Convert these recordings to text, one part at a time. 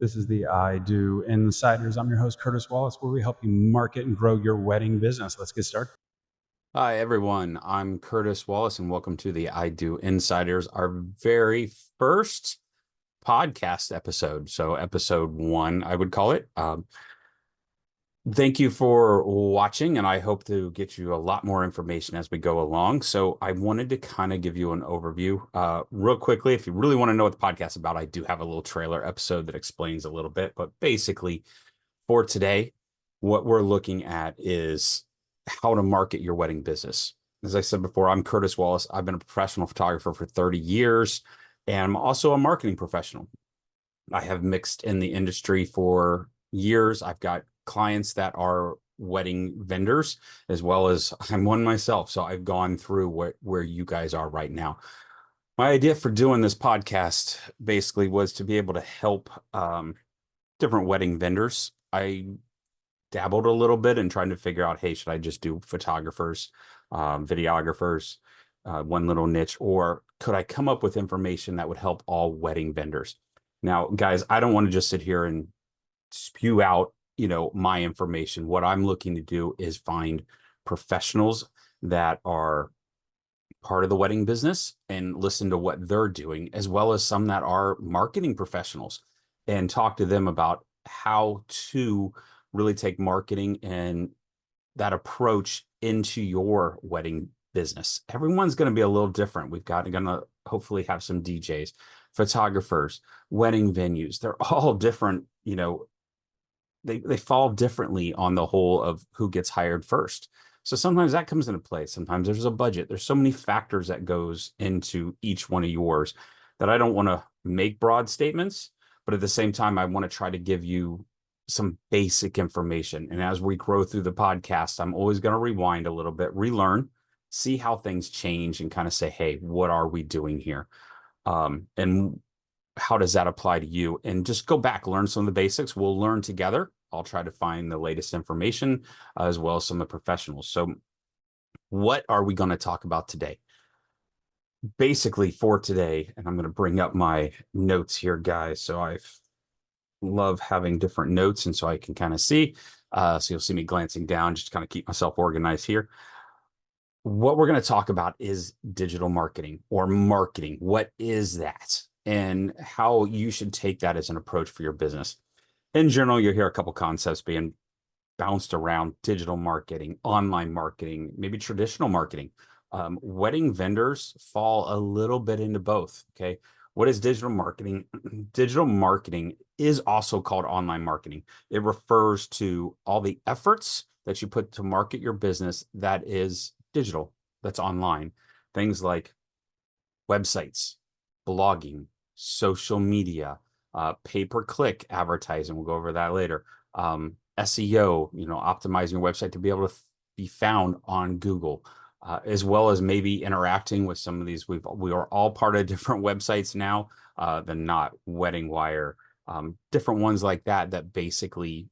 This is the I Do Insiders. I'm your host, Curtis Wallis, where we help you market and grow your wedding business. Let's get started. Hi, everyone. I'm Curtis Wallis, and welcome to the I Do Insiders, our very first podcast episode. So, episode one, I would call it. Thank you for watching, and I hope to get you a lot more information as we go along. So, I wanted to kind of give you an overview real quickly. If you really want to know what the podcast is about, I do have a little trailer episode that explains a little bit. But basically, for today, what we're looking at is how to market your wedding business. As I said before, I'm Curtis Wallis. I've been a professional photographer for 30 years, and I'm also a marketing professional. I have mixed in the industry for years. I've got clients that are wedding vendors, as well as I'm one myself. So I've gone through where you guys are right now. My idea for doing this podcast basically was to be able to help different wedding vendors. I dabbled a little bit in trying to figure out, hey, should I just do photographers, videographers, one little niche, or could I come up with information that would help all wedding vendors? Now, guys, I don't want to just sit here and spew out, my information. What I'm looking to do is find professionals that are part of the wedding business and listen to what they're doing, as well as some that are marketing professionals, and talk to them about how to really take marketing and that approach into your wedding business. Everyone's going to be a little different. We've got going to hopefully have some DJs, photographers, wedding venues. They're all different, they fall differently on the whole of who gets hired first. So sometimes that comes into play. Sometimes there's a budget. There's so many factors that goes into each one of yours that I don't want to make broad statements, but at the same time, I want to try to give you some basic information. And as we grow through the podcast, I'm always going to rewind a little bit, relearn, see how things change, and kind of say, hey, what are we doing here? And how does that apply to you? And just go back, learn some of the basics. We'll learn together. I'll try to find the latest information as well as some of the professionals. So what are we going to talk about today? Basically for today, and I'm going to bring up my notes here, guys. So I love having different notes, and so I can kind of see. So you'll see me glancing down, just to kind of keep myself organized here. What we're going to talk about is digital marketing or marketing. What is that? And how you should take that as an approach for your business. In general, you'll hear a couple concepts being bounced around: digital marketing, online marketing, maybe traditional marketing. Wedding vendors fall a little bit into both. Okay. What is digital marketing? Digital marketing is also called online marketing. It refers to all the efforts that you put to market your business that is digital, that's online. Things like websites, blogging, social media, pay-per-click advertising. We'll go over that later. SEO, optimizing your website to be able to be found on Google, as well as maybe interacting with some of these. We are all part of different websites now, than not. Wedding Wire, different ones like that basically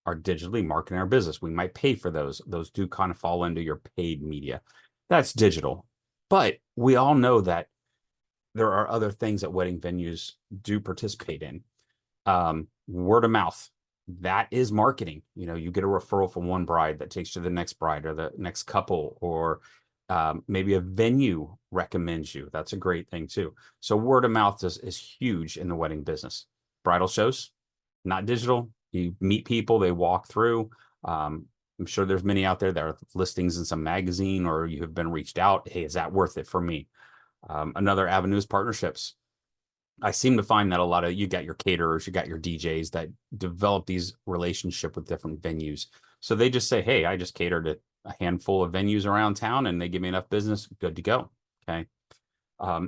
are digitally marketing our business. We might pay for those. Those do kind of fall into your paid media. That's digital. But we all know that there are other things that wedding venues do participate in. Word of mouth, that is marketing. You get a referral from one bride that takes you to the next bride or the next couple, or maybe a venue recommends you. That's a great thing too. So word of mouth is huge in the wedding business. Bridal shows, not digital. You meet people, they walk through. I'm sure there's many out there that are listings in some magazine, or you have been reached out. Hey, is that worth it for me? Another avenue is partnerships. I seem to find that a lot of you got your caterers, you got your DJs that develop these relationships with different venues. So they just say, hey, I just cater to a handful of venues around town and they give me enough business, good to go. Okay.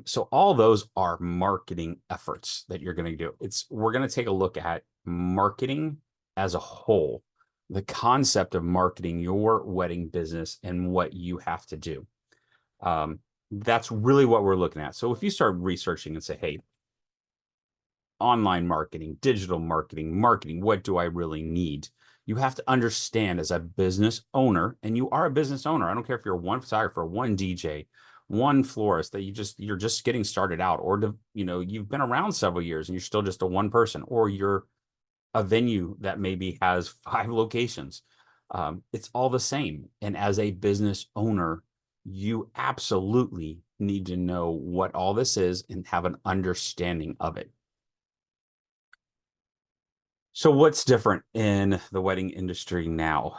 So all those are marketing efforts that you're going to do. We're going to take a look at marketing as a whole, the concept of marketing your wedding business and what you have to do. That's really what we're looking at. So if you start researching and say, hey, online marketing, digital marketing, what do I really need? You have to understand as a business owner, and you are a business owner. I don't care if you're one photographer, one DJ, one florist, that you're just getting started out, or you've been around several years and you're still just a one person, or you're a venue that maybe has 5 locations. It's all the same. And as a business owner, you absolutely need to know what all this is and have an understanding of it. So, what's different in the wedding industry now?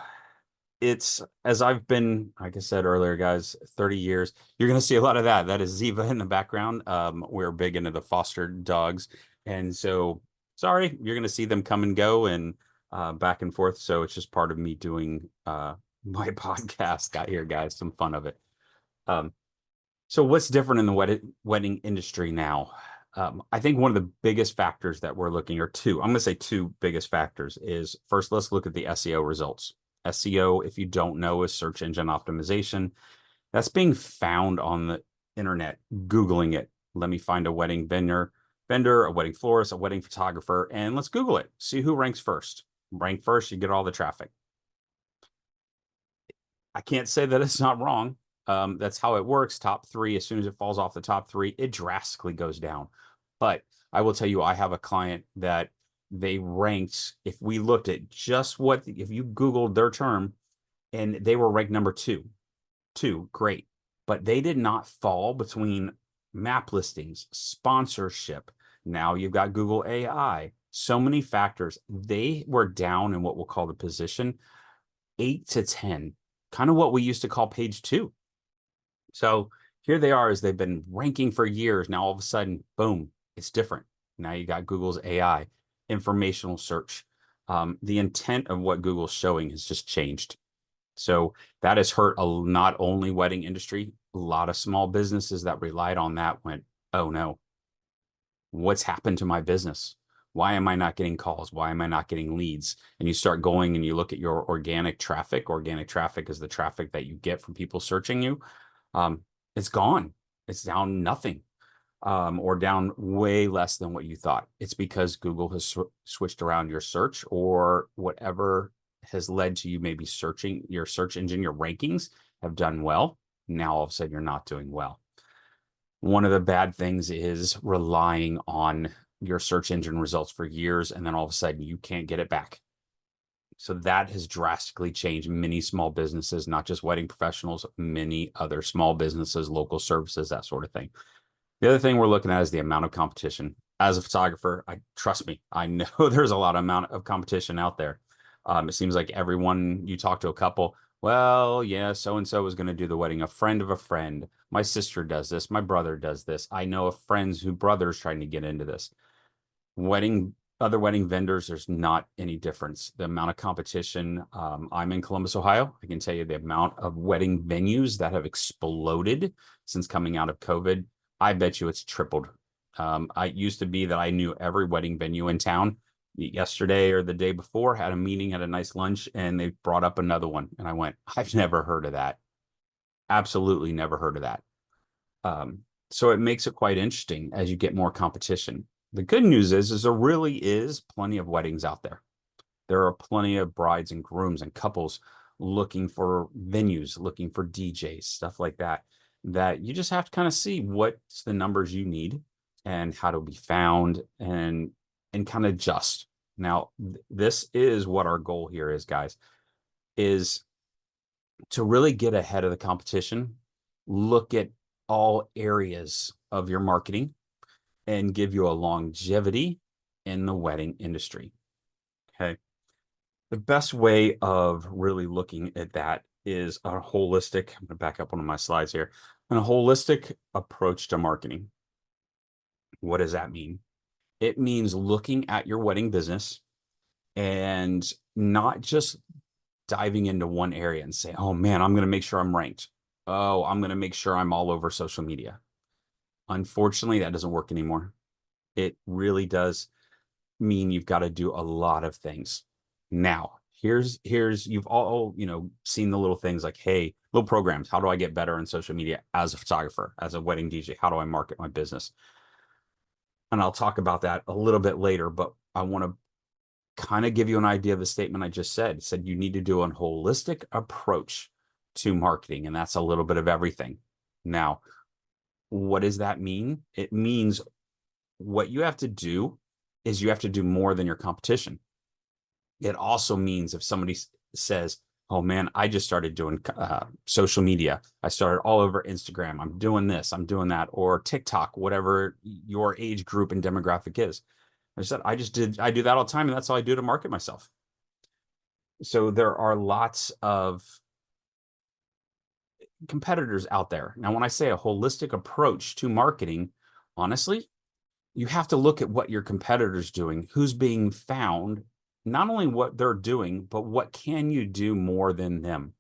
It's, as I've been, like I said earlier, guys, 30 years, you're going to see a lot of that. That is Ziva in the background. We're big into the foster dogs. And so, sorry, you're going to see them come and go and back and forth. So, it's just part of me doing my podcast out here, guys. Some fun of it. Um, so what's different in the wedding industry now? I think one of the biggest factors that we're looking, or two, I'm going to say two biggest factors is first, let's look at the SEO results. SEO, if you don't know, is search engine optimization. That's being found on the internet, Googling it. Let me find a wedding vendor, a wedding florist, a wedding photographer, and let's Google it. See who ranks first. Rank first, you get all the traffic. I can't say that it's not wrong. That's how it works. Top three, as soon as it falls off the top three, it drastically goes down. But I will tell you, I have a client that they ranked, if we looked at just what, if you Googled their term, and they were ranked number two, great. But they did not fall between map listings, sponsorship. Now you've got Google AI, so many factors. They were down in what we'll call the position 8 to 10, kind of what we used to call page 2. So here they are, as they've been ranking for years. Now all of a sudden, boom, it's different. Now you got Google's AI, informational search. The intent of what Google's showing has just changed. So that has hurt not only wedding industry, a lot of small businesses that relied on that went, oh no, what's happened to my business? Why am I not getting calls? Why am I not getting leads? And you start going and you look at your organic traffic. Organic traffic is the traffic that you get from people searching you. It's gone. It's down nothing, or down way less than what you thought. It's because Google has switched around your search, or whatever has led to you maybe searching your search engine, your rankings have done well. Now all of a sudden you're not doing well. One of the bad things is relying on your search engine results for years, and then all of a sudden you can't get it back. So that has drastically changed many small businesses, not just wedding professionals, many other small businesses, local services, that sort of thing. The other thing we're looking at is the amount of competition. As a photographer, trust me, I know there's a lot of amount of competition out there. It seems like everyone, you talk to a couple, well, yeah, so-and-so is going to do the wedding. A friend of a friend. My sister does this. My brother does this. I know of friends whose brothers trying to get into this. Other wedding vendors, there's not any difference. The amount of competition, I'm in Columbus, Ohio. I can tell you the amount of wedding venues that have exploded since coming out of COVID. I bet you it's tripled. I used to be that I knew every wedding venue in town. Yesterday or the day before, had a meeting at a nice lunch, and they brought up another one. And I went, I've never heard of that. Absolutely never heard of that. So it makes it quite interesting as you get more competition. The good news is there really is plenty of weddings out there. There are plenty of brides and grooms and couples looking for venues, looking for DJs, stuff like that, that you just have to kind of see what's the numbers you need and how to be found, and kind of adjust. Now, this is what our goal here is, guys, is to really get ahead of the competition, look at all areas of your marketing, and give you a longevity in the wedding industry. Okay. The best way of really looking at that is a holistic, I'm going to back up one of my slides here, and a holistic approach to marketing. What does that mean? It means looking at your wedding business and not just diving into one area and say, oh man, I'm going to make sure I'm ranked. Oh, I'm going to make sure I'm all over social media. Unfortunately, that doesn't work anymore. It really does mean you've got to do a lot of things. Now, here's you've all, seen the little things like, hey, little programs. How do I get better on social media as a photographer, as a wedding DJ? How do I market my business? And I'll talk about that a little bit later, but I want to kind of give you an idea of the statement I just said. It said you need to do a holistic approach to marketing, and that's a little bit of everything. Now, what does that mean? It means what you have to do is you have to do more than your competition. It also means if somebody says, oh man, I just started doing social media. I started all over Instagram. I'm doing this, I'm doing that, or TikTok, whatever your age group and demographic is. I said, I do that all the time, and that's all I do to market myself. So there are lots of competitors out there. Now, when I say a holistic approach to marketing, honestly, you have to look at what your competitor's doing, who's being found, not only what they're doing, but what can you do more than them.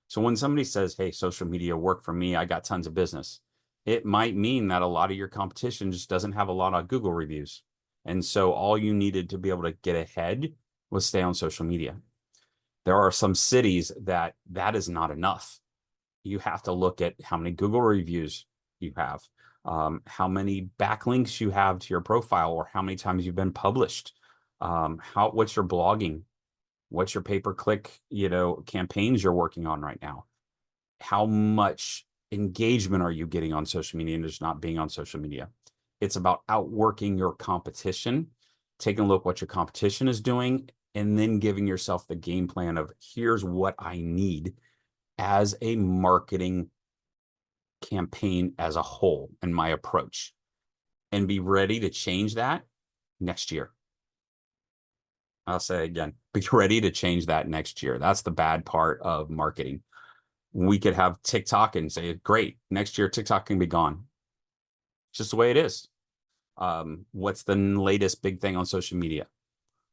So when somebody says, hey, social media work for me, I got tons of business, it might mean that a lot of your competition just doesn't have a lot of Google reviews. And so all you needed to be able to get ahead was stay on social media. There are some cities that is not enough. You have to look at how many Google reviews you have, how many backlinks you have to your profile, or how many times you've been published. What's your blogging? What's your pay-per-click, campaigns you're working on right now? How much engagement are you getting on social media and just not being on social media? It's about outworking your competition, taking a look what your competition is doing, and then giving yourself the game plan of here's what I need as a marketing campaign as a whole and my approach, and be ready to change that next year. I'll say again, be ready to change that next year. That's the bad part of marketing. We could have TikTok and say, great, next year TikTok can be gone. It's just the way it is. What's the latest big thing on social media?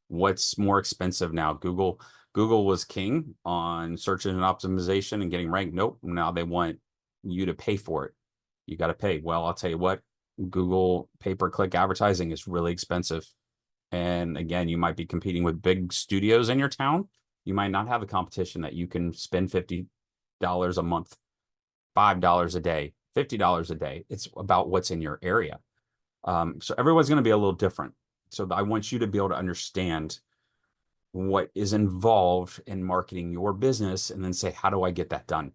What's more expensive now? Google was king on search engine optimization and getting ranked. Nope. Now they want you to pay for it. You got to pay. Well, I'll tell you what, Google pay-per-click advertising is really expensive. And again, you might be competing with big studios in your town. You might not have a competition that you can spend $50 a month, $5 a day, $50 a day. It's about what's in your area. So everyone's going to be a little different. So I want you to be able to understand what is involved in marketing your business and then say, how do I get that done?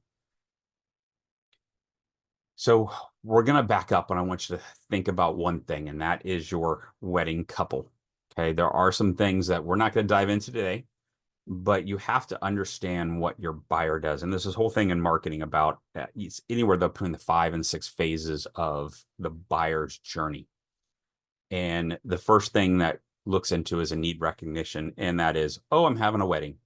So we're going to back up, and I want you to think about one thing, and that is your wedding couple. Okay. There are some things that we're not going to dive into today, but you have to understand what your buyer does. And there's this whole thing in marketing about it's anywhere between the 5 and 6 phases of the buyer's journey. And the first thing that looks into is a need recognition. And that is, oh, I'm having a wedding.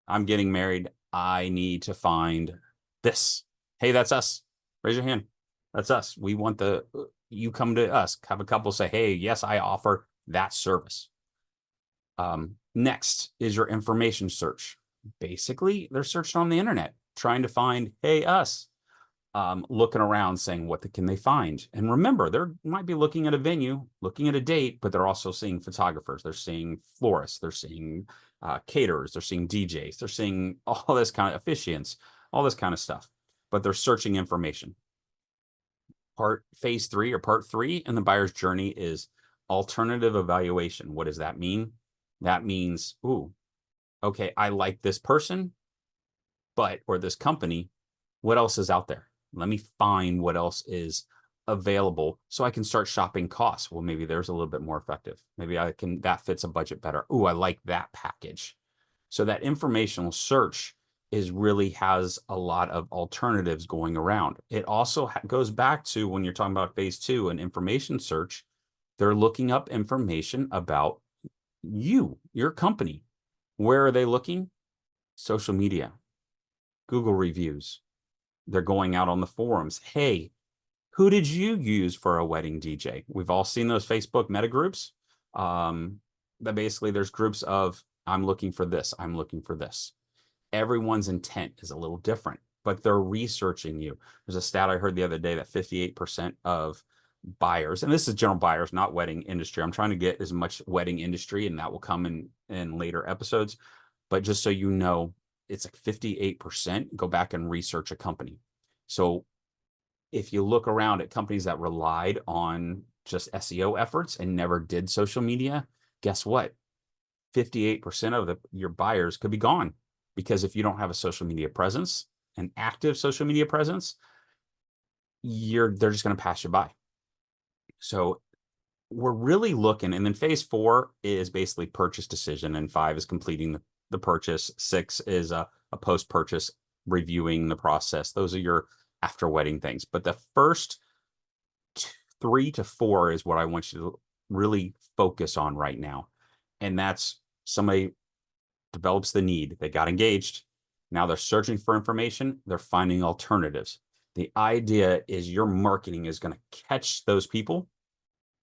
I'm getting married. I need to find this. Hey, that's us. Raise your hand. That's us. We want you come to us. Have a couple say, hey, yes, I offer that service. Next is your information search. Basically, they're searching on the internet, trying to find, hey, us. Looking around saying, what can they find? And remember, they might be looking at a venue, looking at a date, but they're also seeing photographers. They're seeing florists. They're seeing caterers. They're seeing DJs. They're seeing all this kind of officiants, all this kind of stuff. But they're searching information. Phase 3 or part 3 in the buyer's journey is alternative evaluation. What does that mean? That means, ooh, okay, I like this person, or this company. What else is out there? Let me find what else is available so I can start shopping costs. Well, maybe there's a little bit more effective. Maybe that fits a budget better. Ooh, I like that package. So that informational search really has a lot of alternatives going around. It also goes back to when you're talking about phase 2 and information search, they're looking up information about your company. Where are they looking? Social media, Google reviews. They're going out on the forums. Hey, who did you use for a wedding DJ? We've all seen those Facebook meta groups. That basically there's groups of, I'm looking for this. I'm looking for this. Everyone's intent is a little different, but they're researching you. There's a stat I heard the other day that 58% of buyers, and this is general buyers, not wedding industry. I'm trying to get as much wedding industry, and that will come in later episodes. But just so you know, it's like 58% go back and research a company. So if you look around at companies that relied on just SEO efforts and never did social media, guess what? 58% of your buyers could be gone, because if you don't have a social media presence, an active social media presence, they're just going to pass you by. So we're really looking, and then phase 4 is basically purchase decision, and 5 is completing the purchase. 6 is a post-purchase, reviewing the process. Those are your after wedding things. But the first 3 to 4 is what I want you to really focus on right now. And that's somebody develops the need. They got engaged. Now they're searching for information. They're finding alternatives. The idea is your marketing is going to catch those people,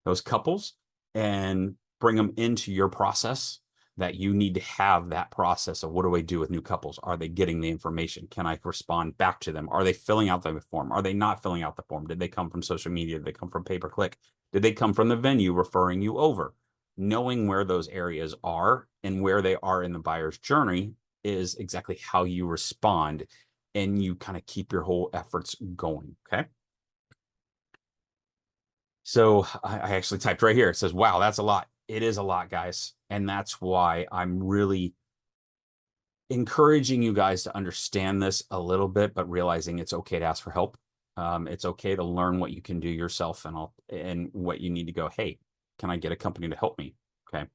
those couples, and bring them into your process. That you need to have that process of, what do I do with new couples? Are they getting the information? Can I respond back to them? Are they filling out the form? Are they not filling out the form? Did they come from social media? Did they come from pay-per-click? Did they come from the venue referring you over? Knowing where those areas are and where they are in the buyer's journey is exactly how you respond, and you kind of keep your whole efforts going. Okay. So I actually typed right here. It says, wow, that's a lot. It is a lot, guys. And that's why I'm really encouraging you guys to understand this a little bit, but realizing it's okay to ask for help. It's okay to learn what you can do yourself, and what you need to go, hey, can I get a company to help me? Okay.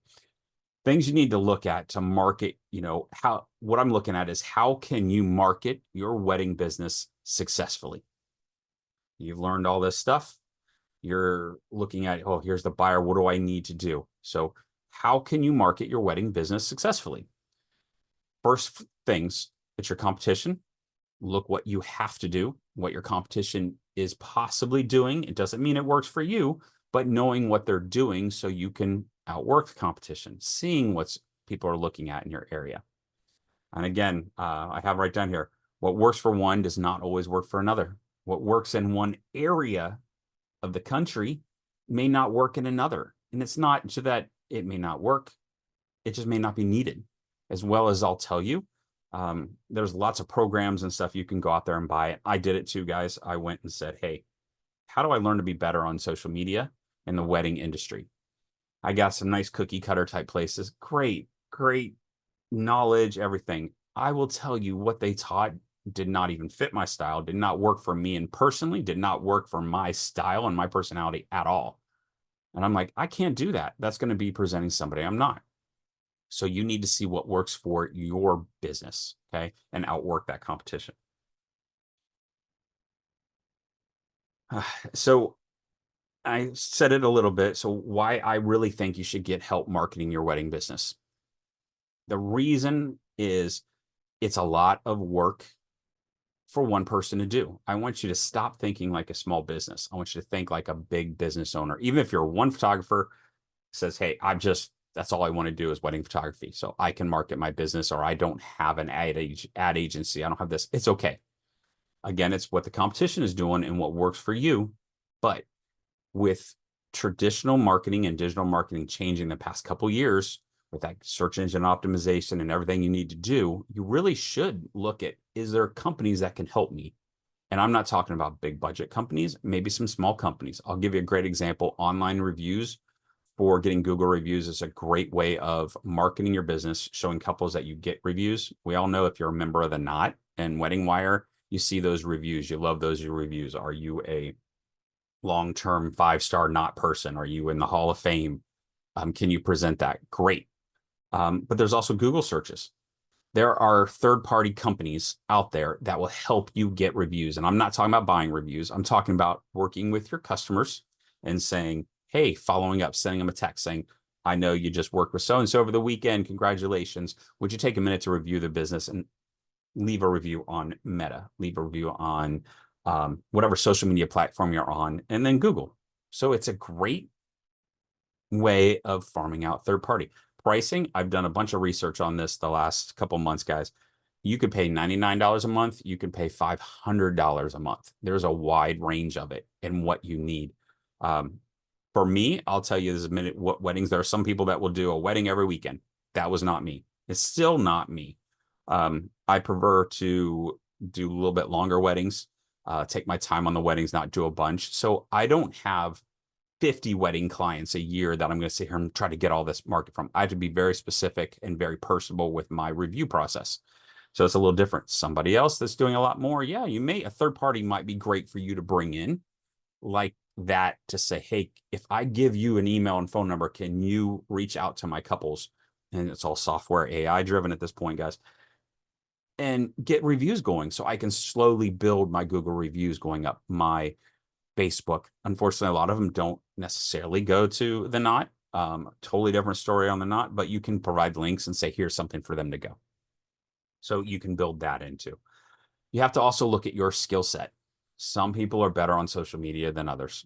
Things you need to look at to market, what I'm looking at is, how can you market your wedding business successfully? You've learned all this stuff. You're looking at, oh, here's the buyer. What do I need to do? So how can you market your wedding business successfully? First things, it's your competition. Look what you have to do, what your competition is possibly doing. It doesn't mean it works for you, but knowing what they're doing so you can outwork the competition, seeing what people are looking at in your area. And again, I have right down here, what works for one does not always work for another. What works in one area of the country may not work in another. And it's not so that it may not work, it just may not be needed. As well as, I'll tell you, there's lots of programs and stuff you can go out there and buy. I did it too, guys. I went and said, hey, how do I learn to be better on social media in the wedding industry? I got some nice cookie cutter type places. Great knowledge, everything. I will tell you, what they taught did not even fit my style, did not work for me, and personally did not work for my style and my personality at all. And I'm like, I can't do that. That's going to be presenting somebody I'm not. So you need to see what works for your business, okay, and outwork that competition. So I said it a little bit. So why I really think you should get help marketing your wedding business. The reason is, it's a lot of work for one person to do. I want you to stop thinking like a small business. I want you to think like a big business owner. Even if you're one photographer, says, hey, that's all I want to do is wedding photography, so I can market my business, or I don't have an ad agency. I don't have this. It's okay. Again, it's what the competition is doing and what works for you. But with traditional marketing and digital marketing changing the past couple of years, with that search engine optimization and everything you need to do, you really should look at, is there companies that can help me? And I'm not talking about big budget companies, maybe some small companies. I'll give you a great example. Online reviews, for getting Google reviews, is a great way of marketing your business, showing couples that you get reviews. We all know, if you're a member of the Knot and Wedding Wire, you see those reviews. You love those reviews. Are you a long-term 5-star Knot person? Are you in the Hall of Fame? Can you present that? Great. But there's also Google searches. There are third-party companies out there that will help you get reviews. And I'm not talking about buying reviews. I'm talking about working with your customers and saying, hey, following up, sending them a text saying, I know you just worked with so-and-so over the weekend. Congratulations. Would you take a minute to review the business and leave a review on Meta, leave a review on whatever social media platform you're on, and then Google. So it's a great way of farming out third party. Pricing, I've done a bunch of research on this the last couple months, guys. You could pay $99 a month. You can pay $500 a month. There's a wide range of it and what you need. For me, I'll tell you this a minute, what weddings, there are some people that will do a wedding every weekend. That was not me. It's still not me. I prefer to do a little bit longer weddings, take my time on the weddings, not do a bunch. So I don't have 50 wedding clients a year that I'm going to sit here and try to get all this market from. I have to be very specific and very personable with my review process. So it's a little different. Somebody else that's doing a lot more, yeah, a third party might be great for you to bring in, like that to say, hey, if I give you an email and phone number, can you reach out to my couples? And it's all software AI driven at this point, guys, and get reviews going so I can slowly build my Google reviews going up, my Facebook. Unfortunately, a lot of them don't necessarily go to the Knot. Totally different story on the Knot, but you can provide links and say, here's something for them to go. So you can build that into. You have to also look at your skill set. Some people are better on social media than others.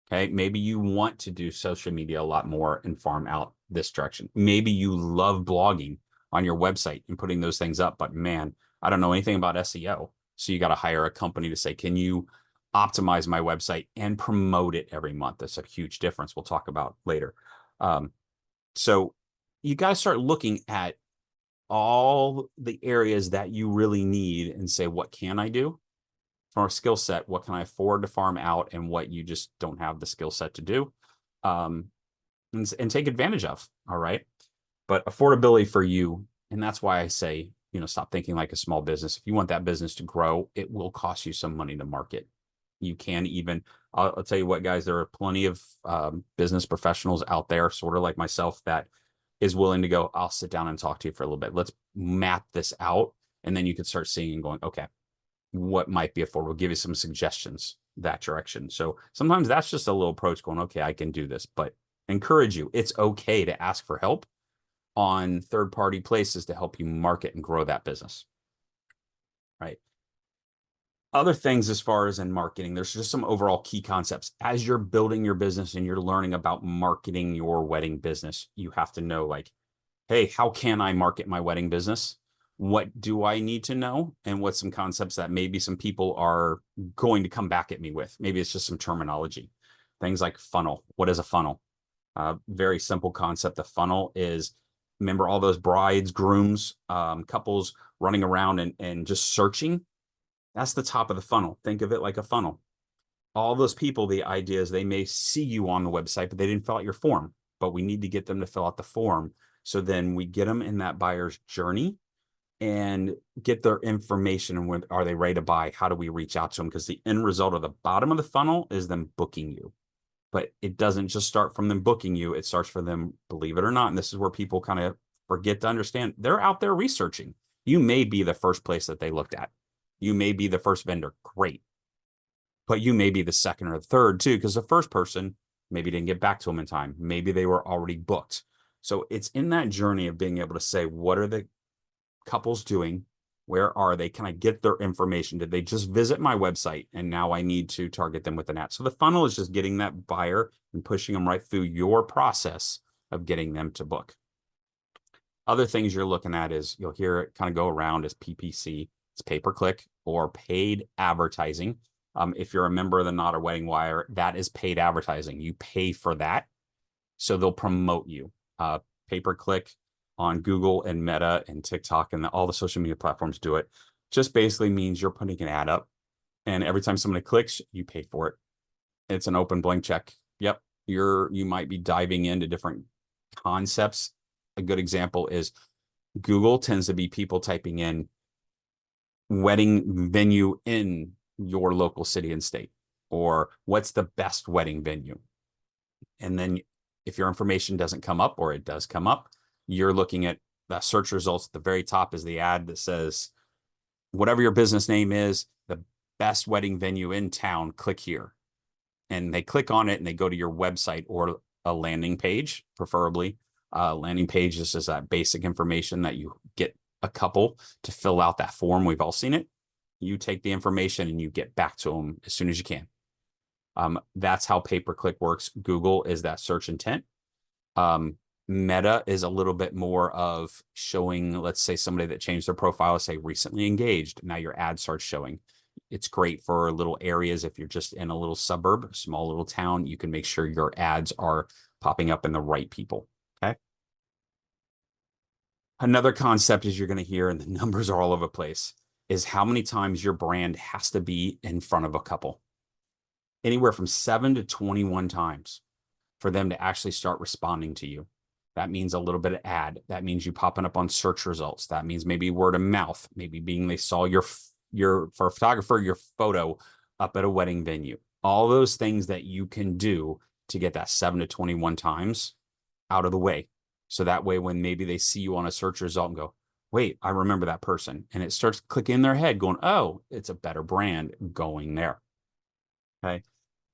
Okay. Maybe you want to do social media a lot more and farm out this direction. Maybe you love blogging on your website and putting those things up, but man, I don't know anything about SEO. So you got to hire a company to say, can you optimize my website and promote it every month? That's a huge difference. We'll talk about later. So you got to start looking at all the areas that you really need and say, what can I do? From a skill set, what can I afford to farm out and what you just don't have the skill set to do, and take advantage of. All right. But affordability for you. And that's why I say, stop thinking like a small business. If you want that business to grow, it will cost you some money to market. You can even, I'll tell you what, guys, there are plenty of business professionals out there, sort of like myself, that is willing to go, I'll sit down and talk to you for a little bit. Let's map this out. And then you can start seeing and going, okay, what might be affordable, give you some suggestions that direction. So sometimes that's just a little approach going, okay, I can do this, but encourage you. It's okay to ask for help on third-party places to help you market and grow that business, right? Other things as far as in marketing, there's just some overall key concepts. As you're building your business and you're learning about marketing your wedding business, you have to know, like, hey, how can I market my wedding business? What do I need to know? And what's some concepts that maybe some people are going to come back at me with? Maybe it's just some terminology. Things like funnel. What is a funnel? Very simple concept. The funnel is, remember all those brides, grooms, couples running around and just searching? That's the top of the funnel. Think of it like a funnel. All those people, the idea is they may see you on the website, but they didn't fill out your form. But we need to get them to fill out the form. So then we get them in that buyer's journey and get their information. And when are they ready to buy? How do we reach out to them? Because the end result of the bottom of the funnel is them booking you. But it doesn't just start from them booking you. It starts for them, believe it or not. And this is where people kind of forget to understand. They're out there researching. You may be the first place that they looked at. You may be the first vendor. Great. But you may be the second or the third too, because the first person maybe didn't get back to them in time. Maybe they were already booked. So it's in that journey of being able to say, what are the couples doing? Where are they? Can I get their information? Did they just visit my website? And now I need to target them with an ad. So the funnel is just getting that buyer and pushing them right through your process of getting them to book. Other things you're looking at is, you'll hear it kind of go around as PPC. It's pay-per-click or paid advertising. If you're a member of the Not a Wedding Wire, that is paid advertising. You pay for that. So they'll promote you. Pay-per-click on Google and Meta and TikTok and all the social media platforms do it. Just basically means you're putting an ad up, and every time somebody clicks, you pay for it. It's an open blank check. Yep. You might be diving into different concepts. A good example is Google tends to be people typing in wedding venue in your local city and state, or what's the best wedding venue. And then if your information doesn't come up, or it does come up, you're looking at the search results. At the very top is the ad that says, whatever your business name is, the best wedding venue in town, click here. And they click on it and they go to your website or a landing page, preferably. Landing page just is that basic information that you get a couple to fill out that form. We've all seen it. You take the information and you get back to them as soon as you can. That's how pay-per-click works. Google is that search intent. Meta is a little bit more of showing, let's say somebody that changed their profile, say recently engaged. Now your ad starts showing. It's great for little areas. If you're just in a little suburb, a small little town, you can make sure your ads are popping up in the right people. Okay. Another concept is you're going to hear, and the numbers are all over the place, is how many times your brand has to be in front of a couple. Anywhere from 7 to 21 times for them to actually start responding to you. That means a little bit of ad. That means you popping up on search results. That means maybe word of mouth, maybe being they saw your for a photographer, your photo up at a wedding venue. All those things that you can do to get that 7 to 21 times out of the way. So that way, when maybe they see you on a search result and go, wait, I remember that person. And it starts clicking in their head going, oh, it's a better brand going there. Okay.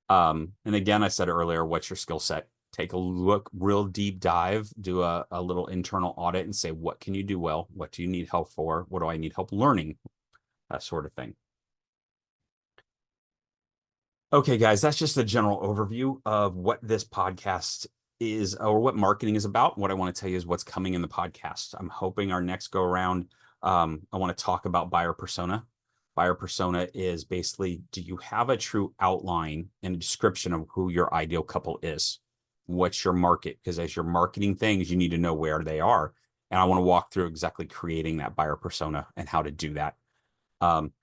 And again, I said earlier, what's your skill set? Take a look, real deep dive, do a little internal audit and say, what can you do well? What do you need help for? What do I need help learning? That sort of thing. Okay, guys, that's just a general overview of what this podcast is or what marketing is about. What I want to tell you is what's coming in the podcast. I'm hoping our next go around, I want to talk about buyer persona. Buyer persona is basically, do you have a true outline and a description of who your ideal couple is? What's your market? Because as you're marketing things, you need to know where they are. And I want to walk through exactly creating that buyer persona and how to do that. Um,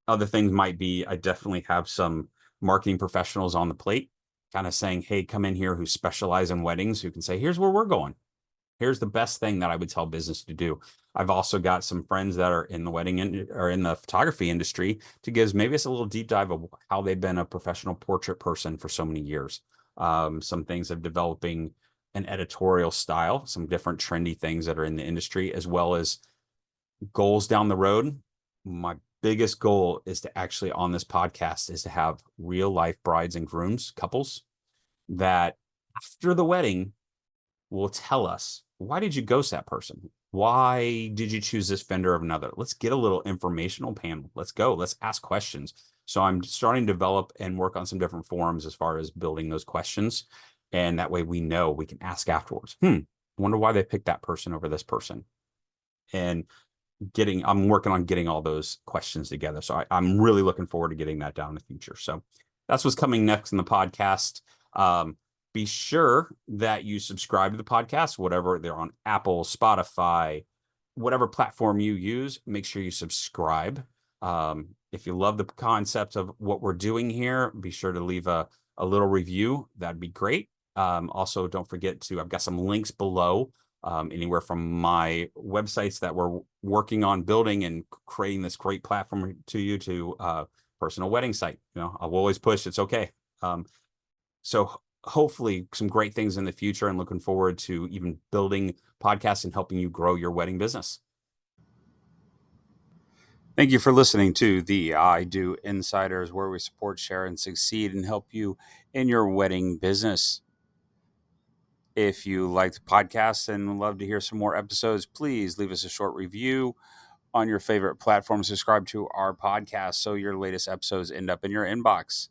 Other things might be, I definitely have some marketing professionals on the plate, kind of saying, hey, come in here who specialize in weddings, who can say, here's where we're going. Here's the best thing that I would tell business to do. I've also got some friends that are in the or in the photography industry to give maybe it's a little deep dive of how they've been a professional portrait person for so many years. Some things of developing an editorial style, some different trendy things that are in the industry, as well as goals down the road. My biggest goal is to actually on this podcast is to have real life brides and grooms, couples that after the wedding will tell us, why did you ghost that person? Why did you choose this vendor of another? Let's get a little informational panel. Let's go. Let's ask questions. So I'm starting to develop and work on some different forums as far as building those questions. And that way we know we can ask afterwards. I wonder why they picked that person over this person. And I'm working on getting all those questions together. So I'm really looking forward to getting that down in the future. So that's what's coming next in the podcast. Be sure that you subscribe to the podcast, whatever they're on Apple, Spotify, whatever platform you use, make sure you subscribe. If you love the concept of what we're doing here, be sure to leave a little review. That'd be great. Also, don't forget I've got some links below, anywhere from my websites that we're working on building and creating this great platform to you to personal wedding site. I'll always push. It's okay. So hopefully some great things in the future, and looking forward to even building podcasts and helping you grow your wedding business. Thank you for listening to the I Do Insiders, where we support, share, and succeed and help you in your wedding business. If you liked the podcast and would love to hear some more episodes, please leave us a short review on your favorite platform. Subscribe to our podcast so your latest episodes end up in your inbox.